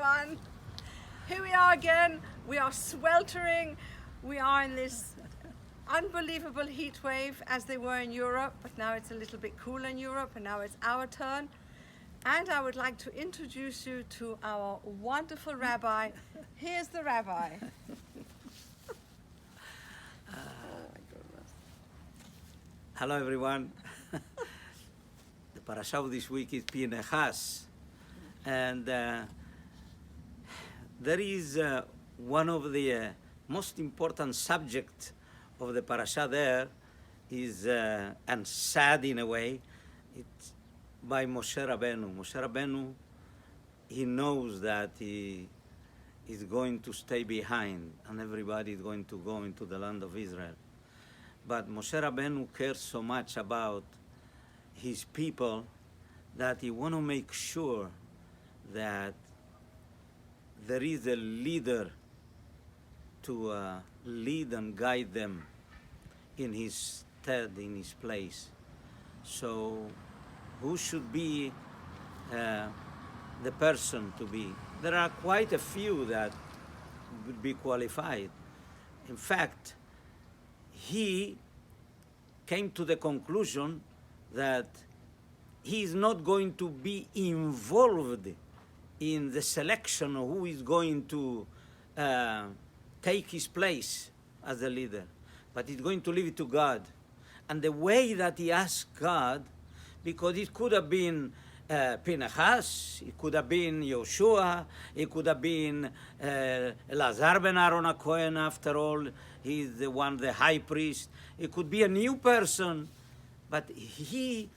everyone. Here we are again. We are sweltering. We are in this unbelievable heat wave as they were in Europe, but now it's a little bit cooler in Europe and now it's our turn. And I would like to introduce you to our wonderful rabbi. Here's the rabbi. Hello everyone. The parasha of this week is Pinehas, and there is one of the most important subjects of the parasha there is, and sad in a way, it's by Moshe Rabbeinu. Moshe Rabbeinu, he knows that he is going to stay behind and everybody is going to go into the land of Israel. But Moshe Rabbeinu cares so much about his people that he want to make sure that there is a leader to lead and guide them in his stead, in his place. So who should be the person to be? There are quite a few that would be qualified. In fact, he came to the conclusion that he is not going to be involved in the selection of who is going to take his place as a leader, but he's going to leave it to God. And the way that he asked God, because it could have been Pinehas, it could have been Yoshua, it could have been Elazar ben Aaron HaKohen, after all, he's the one, the high priest. It could be a new person, but he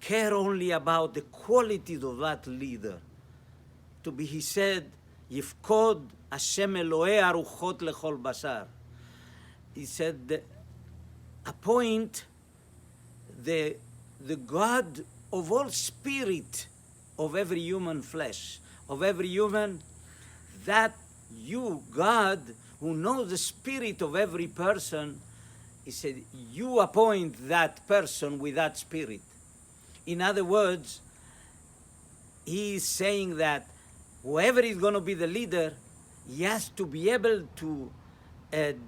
cared only about the qualities of that leader. To be, he said, Yifkod Hashem Elohei Aruchot Lechol Basar. He said, appoint the God of all spirit of every human flesh, of every human, that you, God, who knows the spirit of every person, he said, you appoint that person with that spirit. In other words, he is saying that whoever is going to be the leader, he has to be able to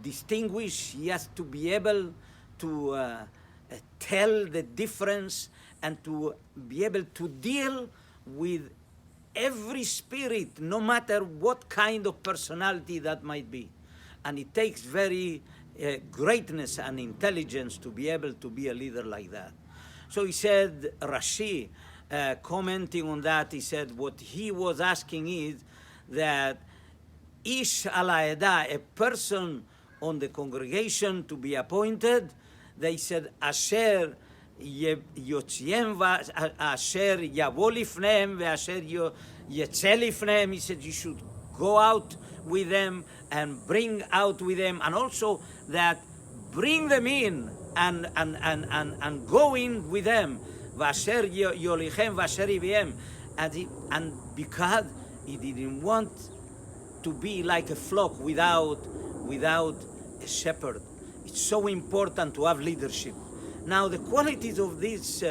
distinguish, he has to be able to tell the difference and to be able to deal with every spirit, no matter what kind of personality that might be. And it takes very greatness and intelligence to be able to be a leader like that. So he said, Rashi, commenting on that, he said what he was asking is that Ish ala Eda, a person on the congregation to be appointed, they said, Asher Yotziem Asher Yavo Lifnehem Asher Yetze Lifnehem. He said you should go out with them and bring out with them, and also that bring them in and go in with them. Vasher Yolichem Vasher Iviem. And because he didn't want to be like a flock without a shepherd. It's so important to have leadership. Now, the qualities of this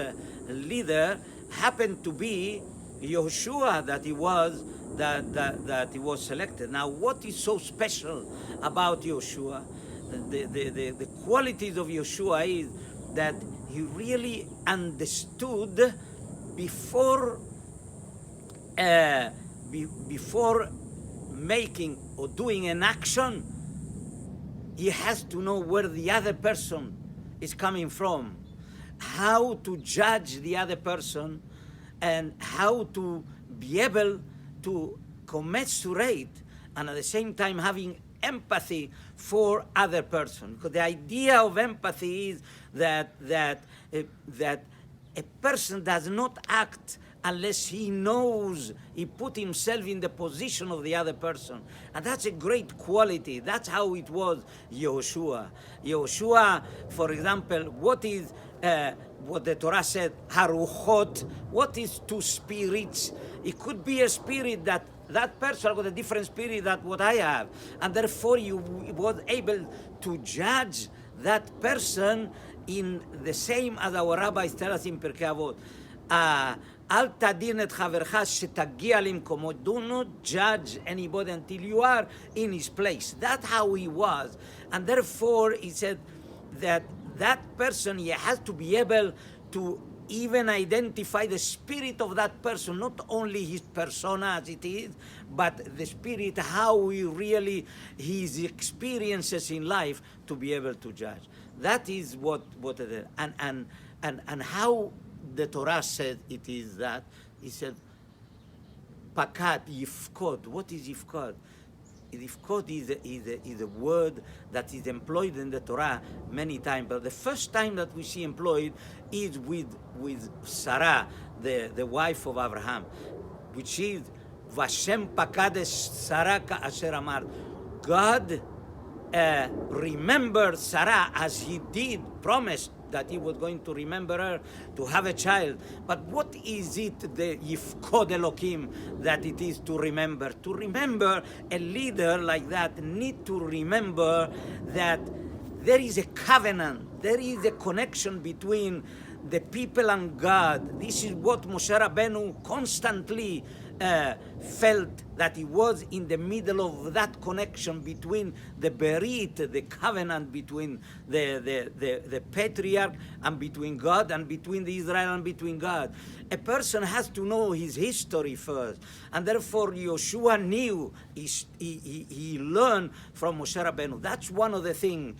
leader happened to be Yoshua that he was selected. Now, what is so special about Yoshua? The qualities of Yoshua is that he really understood before making or doing an action, he has to know where the other person is coming from, how to judge the other person, and how to be able to commensurate and at the same time having empathy for other person. Because the idea of empathy is that a person does not act unless he knows, he put himself in the position of the other person. And that's a great quality. That's how it was Yehoshua. Yehoshua, for example, what is what the Torah said, Haruchot, what is two spirits? It could be a spirit that person got a different spirit than what I have. And therefore you was able to judge that person in the same as our rabbis tell us in Pirkei Avot. אל תדין את חברך שתגיע למקומו. Do not judge anybody until you are in his place. That's how he was. And therefore, he said that that person, he has to be able to even identify the spirit of that person, not only his persona as it is, but the spirit, how he really, his experiences in life, to be able to judge. That is what it is. And how the Torah said it is that. He said, Pakat, Yifkod. What is Yifkod? Yifkod is a word that is employed in the Torah many times, but the first time that we see employed is with Sarah, the wife of Abraham, which is Vashem Pakad Sarah Asher Amar. God remembered Sarah as he did, promised that he was going to remember her to have a child. But what is it, the Yifkod Elohim, that it is to remember? To remember, a leader like that need to remember that there is a covenant, there is a connection between the people and God. This is what Moshe Rabbeinu constantly felt, that he was in the middle of that connection between the Berit, the covenant between the patriarch and between God, and between the Israel and between God. A person has to know his history first, and therefore Yoshua knew, he learned from Moshe Rabbeinu. That's one of the things,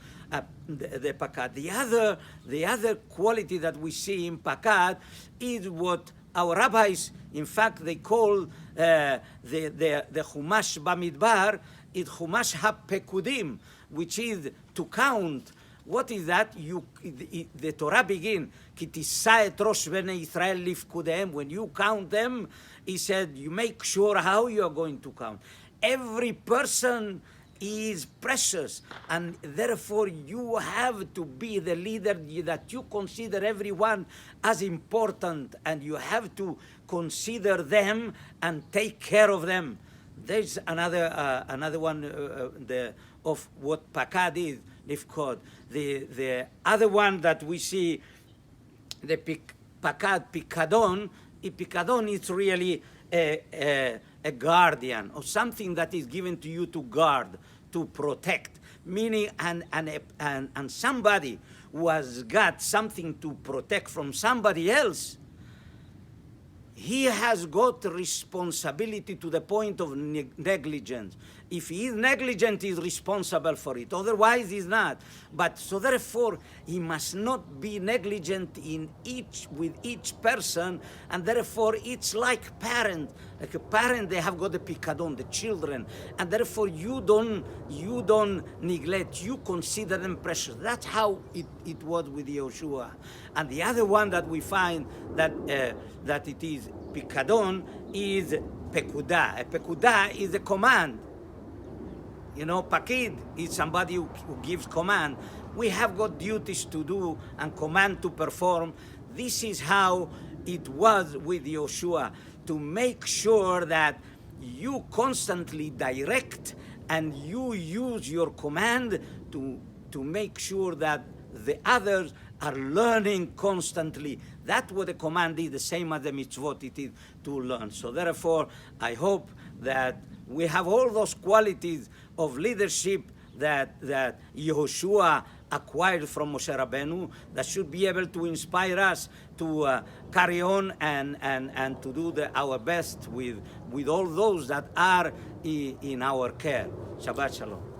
the Pakat. The other quality that we see in Pakat is what our rabbis, in fact, they call the Chumash Bamidbar, it's Chumash HaPekudim, which is to count. What is that? The Torah begins, Ki tisa et rosh bnei Yisrael lifkudehem. When you count them, he said, you make sure how you are going to count. Every person is precious, and therefore you have to be the leader that you consider everyone as important, and you have to consider them and take care of them. There's another one of what Pakad is, Lifkod. The other one that we see, the Pakad, Pikadon. Pikadon is really a guardian, or something that is given to you to guard, to protect, meaning and somebody who has got something to protect from somebody else, he has got responsibility to the point of negligence. If he is negligent, he is responsible for it. Otherwise, he is not. But so therefore, he must not be negligent with each person, and therefore it's like parent. Like a parent, they have got the pikadon, the children, and therefore you don't neglect. You consider them precious. That's how it was with Yoshua. And the other one that we find that it is pikadon is pekudah. A pekudah is a command. You know, Pakid is somebody who gives command. We have got duties to do and command to perform. This is how it was with Yoshua, to make sure that you constantly direct and you use your command to make sure that the others are learning constantly. That's what the command is, the same as the mitzvot it is to learn. So therefore, I hope that we have all those qualities of leadership that Yehoshua acquired from Moshe Rabbeinu, that should be able to inspire us to carry on and to do our best with all those that are in our care. Shabbat Shalom.